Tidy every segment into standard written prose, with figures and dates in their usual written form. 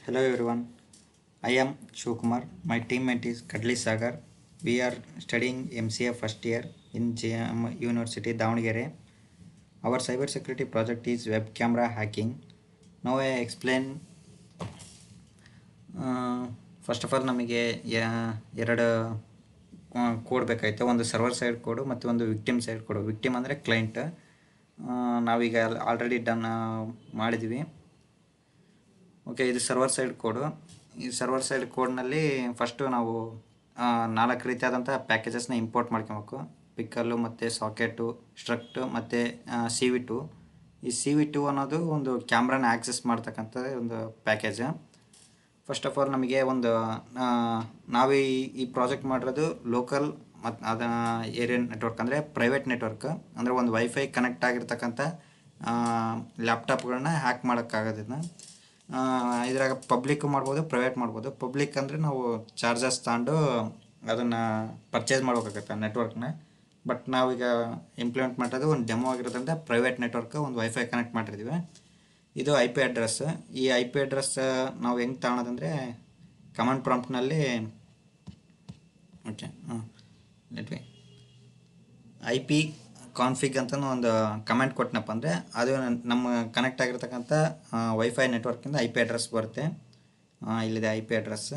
Hello everyone, I am Shivkumar. My teammate is Kadli Sagar. We are studying MCA first year in JM University Davangere. Our cybersecurity project is web camera hacking. Now I explain. First of all ನಮಗೆ ಎರಡು code ಬೇಕಾಯ್ತು, ಒಂದು server side ಕೋಡು ಮತ್ತು ಒಂದು victim side ಕೋಡು. Victim ಅಂದರೆ client. ನಾವೀಗ already done ಮಾಡಿದ್ವಿ. Okay, ಇದು server side ಕೋಡು. ಈ ಸರ್ವರ್ ಸೈಡ್ ಕೋಡ್ನಲ್ಲಿ ಫಸ್ಟು ನಾವು 4 ರೀತಿಯಾದಂಥ ಪ್ಯಾಕೇಜಸ್ನ ಇಂಪೋರ್ಟ್ ಮಾಡ್ಕೊಬೇಕು. ಪಿಕ್ಕಲ್ಲು ಮತ್ತು ಸಾಕೆಟು, ಸ್ಟ್ರಕ್ಟು ಮತ್ತು CV2. ಈ CV2 ಅನ್ನೋದು ಒಂದು ಕ್ಯಾಮ್ರಾನ ಆಕ್ಸೆಸ್ ಮಾಡ್ತಕ್ಕಂಥ ಒಂದು ಪ್ಯಾಕೇಜ್. ಫಸ್ಟ್ ಆಫ್ ಆಲ್ ನಮಗೆ ಒಂದು ನಾವು ಈ ಪ್ರಾಜೆಕ್ಟ್ ಮಾಡಿರೋದು ಲೋಕಲ್ ಮತ್ತು ಏರಿಯಾ ನೆಟ್ವರ್ಕ್ ಅಂದರೆ ಪ್ರೈವೇಟ್ ನೆಟ್ವರ್ಕ್, ಅಂದರೆ ಒಂದು ವೈಫೈ ಕನೆಕ್ಟ್ ಆಗಿರ್ತಕ್ಕಂಥ ಲ್ಯಾಪ್ಟಾಪ್ಗಳನ್ನ ಹ್ಯಾಕ್ ಮಾಡೋಕ್ಕಾಗೋದನ್ನ. ಇದ್ರಾಗ ಪಬ್ಲಿಕ್ ಮಾಡ್ಬೋದು, ಪ್ರೈವೇಟ್ ಮಾಡ್ಬೋದು. ಪಬ್ಲಿಕ್ ಅಂದರೆ ನಾವು ಚಾರ್ಜಸ್ ತಗೊಂಡು ಅದನ್ನು ಪರ್ಚೇಸ್ ಮಾಡ್ಬೇಕಾಗತ್ತೆ ನೆಟ್ವರ್ಕ್ನ. ಬಟ್ ನಾವೀಗ ಇಂಪ್ಲಿಮೆಂಟ್ ಮಾಡೋದು ಒಂದು ಡೆಮೋ ಆಗಿರೋದ್ರಿಂದ ಪ್ರೈವೇಟ್ ನೆಟ್ವರ್ಕ್ ಒಂದು ವೈಫೈ ಕನೆಕ್ಟ್ ಮಾಡಿರ್ತೀವಿ. ಇದು IP ಅಡ್ರೆಸ್. ಈ IP ಅಡ್ರೆಸ್ ನಾವು ಹೆಂಗೆ ತಗೊಳೋದಂದರೆ ಕಮಾಂಡ್ ಪ್ರಾಂಪ್ಟ್ನಲ್ಲಿ ಓಕೆ IP ಕಾನ್ಫಿಗ್ ಅಂತ ಒಂದು ಕಮೆಂಟ್ ಕೊಟ್ಟನಪ್ಪ ಅಂದರೆ ಅದು ನಮ್ಮ ಕನೆಕ್ಟ್ ಆಗಿರ್ತಕ್ಕಂಥ ವೈಫೈ ನೆಟ್ವರ್ಕಿಂದ IP ಅಡ್ರೆಸ್ ಬರುತ್ತೆ. ಇಲ್ಲಿದೆ IP ಅಡ್ರೆಸ್,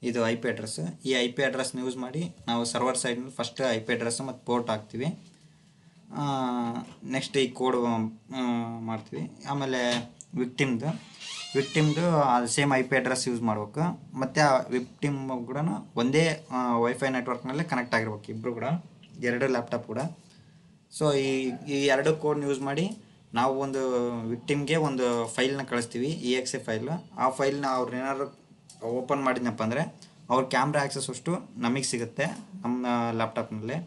ಇದು IP ಅಡ್ರೆಸ್. ಈ IP ಅಡ್ರೆಸ್ನ ಯೂಸ್ ಮಾಡಿ ನಾವು ಸರ್ವರ್ ಸೈಡ್ನಲ್ಲಿ ಫಸ್ಟ್ IP ಅಡ್ರೆಸ್ ಮತ್ತು ಪೋರ್ಟ್ ಹಾಕ್ತೀವಿ. ನೆಕ್ಸ್ಟ್ ಈ ಕೋಡ್ ಮಾಡ್ತೀವಿ. ಆಮೇಲೆ ವಿಕ್ಟಿಮ್ದು ಅದು ಸೇಮ್ IP ಅಡ್ರೆಸ್ ಯೂಸ್ ಮಾಡ್ಬೇಕು. ಮತ್ತು ಆ ವಿಕ್ಟಿಮ್ ಕೂಡ ಒಂದೇ ವೈಫೈ ನೆಟ್ವರ್ಕ್ನಲ್ಲೇ ಕನೆಕ್ಟ್ ಆಗಿರ್ಬೇಕು, ಇಬ್ಬರು ಕೂಡ, 2 ಲ್ಯಾಪ್ಟಾಪ್ ಕೂಡ. ಸೊ ಈ 2 ಕೋಡ್ನ ಯೂಸ್ ಮಾಡಿ ನಾವು ಒಂದು ವಿಕ್ಟಿಮ್ಗೆ ಒಂದು ಫೈಲ್ನ ಕಳಿಸ್ತೀವಿ, EXE ಫೈಲ್. ಆ ಫೈಲ್ನ ಅವ್ರು ಏನಾದ್ರು ಓಪನ್ ಮಾಡಿದ್ನಪ್ಪ ಅಂದರೆ ಅವ್ರ ಕ್ಯಾಮ್ರಾ ಆ್ಯಕ್ಸಸ್ ಅಷ್ಟು ನಮಗೆ ಸಿಗುತ್ತೆ ನಮ್ಮ ಲ್ಯಾಪ್ಟಾಪ್ನಲ್ಲಿ.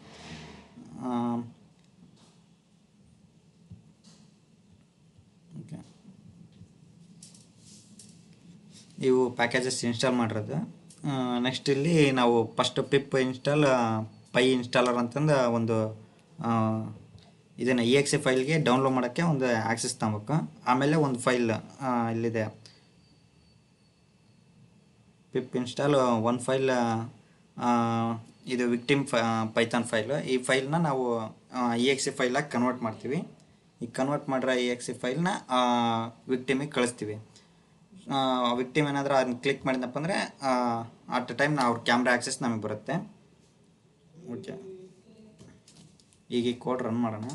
ಓಕೆ, ಇವು ಪ್ಯಾಕೇಜಸ್ ಇನ್ಸ್ಟಾಲ್ ಮಾಡಿರೋದು. ನೆಕ್ಸ್ಟ್ ಇಲ್ಲಿ ನಾವು first pip install pyinstaller ಅಂತಂದು ಒಂದು ಇದನ್ನು EXE ಫೈಲ್ಗೆ ಡೌನ್ಲೋಡ್ ಮಾಡೋಕ್ಕೆ ಒಂದು ಆ್ಯಕ್ಸಸ್ ತಗೋಬೇಕು. ಆಮೇಲೆ ಒಂದು ಫೈಲ್ ಇಲ್ಲಿದೆ ಪಿಪ್ ಇನ್ಸ್ಟಾಲ್ ಒಂದು ಫೈಲ್, ಇದು ವಿಕ್ಟಿಮ್ ಪೈಥಾನ್ ಫೈಲ್. ಈ ಫೈಲ್ನ ನಾವು EXE ಫೈಲಾಗಿ ಕನ್ವರ್ಟ್ ಮಾಡ್ತೀವಿ. ಈ ಕನ್ವರ್ಟ್ ಮಾಡಿರೋ EXE ಫೈಲ್ನ ವಿಕ್ಟಿಮಿಗೆ ಕಳಿಸ್ತೀವಿ. ವಿಕ್ಟಿಮ್ ಏನಾದರೂ ಅದನ್ನ ಕ್ಲಿಕ್ ಮಾಡಿದಪ್ಪ ಅಂದರೆ ಅಟ್ ಟೈಮ್ ಅವ್ರ ಕ್ಯಾಮ್ರಾ ಆ್ಯಕ್ಸಸ್ ನಮಗೆ ಬರುತ್ತೆ. ಓಕೆ, ಈಗ ಈ ಕೋಡ್ ರನ್ ಮಾಡೋಣ.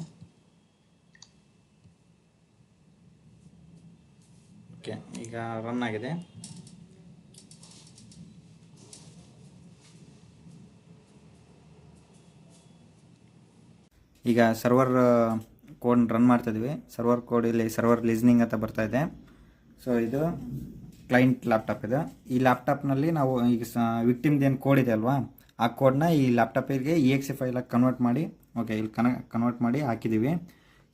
ಓಕೆ, ಈಗ ರನ್ ಆಗಿದೆ. ಈಗ ಸರ್ವರ್ ಕೋಡ್ ರನ್ ಮಾಡ್ತಾಯಿದ್ವಿ. ಸರ್ವರ್ ಕೋಡ್ ಇಲ್ಲಿ ಸರ್ವರ್ ಲಿಸ್ನಿಂಗ್ ಅಂತ ಬರ್ತಾಯಿದೆ. ಸೊ ಇದು ಕ್ಲೈಂಟ್ ಲ್ಯಾಪ್ಟಾಪ್ ಇದೆ. ಈ ಲ್ಯಾಪ್ಟಾಪ್ನಲ್ಲಿ ನಾವು ಈಗ ವಿಕ್ಟಿಮ್ದು ಏನು ಕೋಡ್ ಇದೆ ಅಲ್ವಾ, ಆ ಕೋಡ್ನ ಈ ಲ್ಯಾಪ್ಟಾಪಿಗೆ EXE ಫೈಲಾಗಿ ಕನ್ವರ್ಟ್ ಮಾಡಿ, ಓಕೆ, ಇಲ್ಲಿ ಕನ್ವರ್ಟ್ ಮಾಡಿ ಹಾಕಿದ್ದೀವಿ.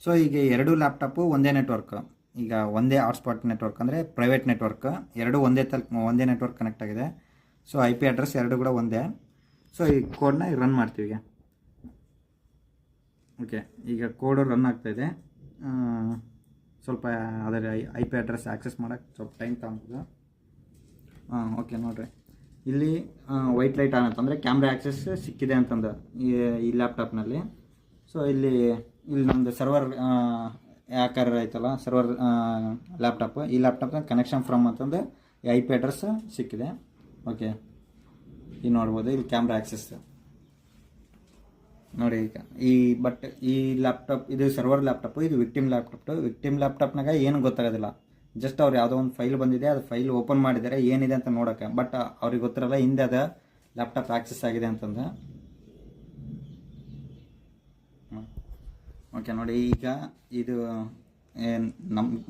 ಸೊ ಈಗ 2 ಲ್ಯಾಪ್ಟಾಪು ಒಂದೇ ನೆಟ್ವರ್ಕ್, ಈಗ ಒಂದೇ ಹಾಟ್ಸ್ಪಾಟ್ ನೆಟ್ವರ್ಕ್ ಅಂದರೆ ಪ್ರೈವೇಟ್ ನೆಟ್ವರ್ಕ್, 2 ಒಂದೇ ನೆಟ್ವರ್ಕ್ ಕನೆಕ್ಟ್ ಆಗಿದೆ. ಸೊ IP ಅಡ್ರೆಸ್ 2 ಕೂಡ ಒಂದೇ. ಸೊ ಈ ಕೋಡ್ನ ರನ್ ಮಾಡ್ತೀವಿ ಈಗ. ಓಕೆ, ಈಗ ಕೋಡು ರನ್ ಆಗ್ತಾಯಿದೆ. ಸ್ವಲ್ಪ ಅದರ IP ಅಡ್ರೆಸ್ ಆ್ಯಕ್ಸೆಸ್ ಮಾಡೋಕ್ಕೆ ಸ್ವಲ್ಪ ಟೈಮ್ ತಗೊಬೋದು. ಓಕೆ, ನೋಡಿರಿ ಇಲ್ಲಿ ವೈಟ್ ಲೈಟ್ ಆನ್ ಅಂತಂದರೆ ಕ್ಯಾಮ್ರಾ ಆ್ಯಕ್ಸೆಸ್ ಸಿಕ್ಕಿದೆ ಅಂತಂದು ಈ ಲ್ಯಾಪ್ಟಾಪ್ನಲ್ಲಿ. ಸೊ ಇಲ್ಲಿ ನಮ್ಮದು ಸರ್ವರ್ ಯಾಕಾರ ಐತಲ್ಲ, ಸರ್ವರ್ ಲ್ಯಾಪ್ಟಾಪ್, ಈ ಲ್ಯಾಪ್ಟಾಪ್ನ ಕನೆಕ್ಷನ್ ಫ್ರಮ್ ಅಂತಂದು IP ಅಡ್ರೆಸ್ ಸಿಕ್ಕಿದೆ. ಓಕೆ, ಈಗ ನೋಡ್ಬೋದು ಇಲ್ಲಿ ಕ್ಯಾಮ್ರಾ ಆ್ಯಕ್ಸೆಸ್ ನೋಡಿ. ಈಗ ಈ ಲ್ಯಾಪ್ಟಾಪ್ ಇದು ಸರ್ವರ್ ಲ್ಯಾಪ್ಟಾಪು, ಇದು ವಿಕ್ಟಿಮ್ ಲ್ಯಾಪ್ಟಾಪ್ನಾಗ ಏನು ಗೊತ್ತಾಗೋದಿಲ್ಲ. ಜಸ್ಟ್ ಅವ್ರು ಯಾವುದೋ ಒಂದು ಫೈಲ್ ಬಂದಿದೆ, ಅದು ಫೈಲ್ ಓಪನ್ ಮಾಡಿದ್ದಾರೆ, ಏನಿದೆ ಅಂತ ನೋಡೋಕ್ಕೆ. ಬಟ್ ಅವ್ರಿಗೆ ಗೊತ್ತಿರಲ್ಲ ಹಿಂದೆ ಅದು ಲ್ಯಾಪ್ಟಾಪ್ ಆ್ಯಕ್ಸೆಸ್ ಆಗಿದೆ ಅಂತಂದು. ಓಕೆ, ನೋಡಿ ಈಗ ಇದು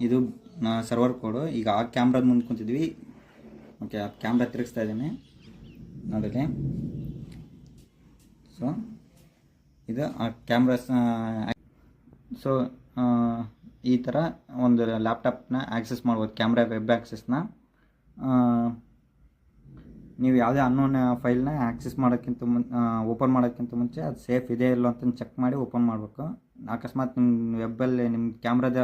ಇದು ಸರ್ವರ್ ಕೋಡು. ಈಗ ಆ ಕ್ಯಾಮ್ರಾದ ಮುಂದೆ ಕುಂತಿದ್ವಿ. ಓಕೆ, ಆ ಕ್ಯಾಮ್ರಾ ತಿರುಗಿಸ್ತಾ ಇದ್ದೀನಿ ನೋಡಿರಿ. ಸೊ ಇದು ಆ ಕ್ಯಾಮ್ರಾಸ್. ಸೊ ಈ ಥರ ಒಂದು ಲ್ಯಾಪ್ಟಾಪ್ನ ಆ್ಯಕ್ಸೆಸ್ ಮಾಡ್ಬೋದು, ಕ್ಯಾಮ್ರಾ ವೆಬ್ ಆ್ಯಕ್ಸೆಸ್ನ. ನೀವು ಯಾವುದೇ ಅನ್ನೋನ್ ಫೈಲ್ನ ಆ್ಯಕ್ಸೆಸ್ ಮಾಡೋಕ್ಕಿಂತ ಓಪನ್ ಮಾಡೋಕ್ಕಿಂತ ಮುಂಚೆ ಅದು ಸೇಫ್ ಇದೆ ಇಲ್ಲೋ ಅಂತ ಚೆಕ್ ಮಾಡಿ ಓಪನ್ ಮಾಡಬೇಕು. ಅಕಸ್ಮಾತ್ ನಿಮ್ಮ ವೆಬ್ಬಲ್ಲಿ ನಿಮ್ಮ ಕ್ಯಾಮ್ರಾದ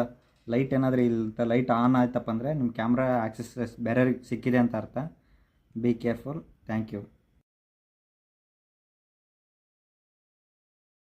ಲೈಟ್ ಏನಾದರೂ ಇಲ್ಲ, ಲೈಟ್ ಆನ್ ಆಯ್ತಪ್ಪ ಅಂದರೆ ನಿಮ್ಮ ಕ್ಯಾಮ್ರಾ ಆಕ್ಸೆಸ್ ಬೇರೆಯವ್ರಿಗೆ ಸಿಕ್ಕಿದೆ ಅಂತ ಅರ್ಥ. Be careful. Thank you.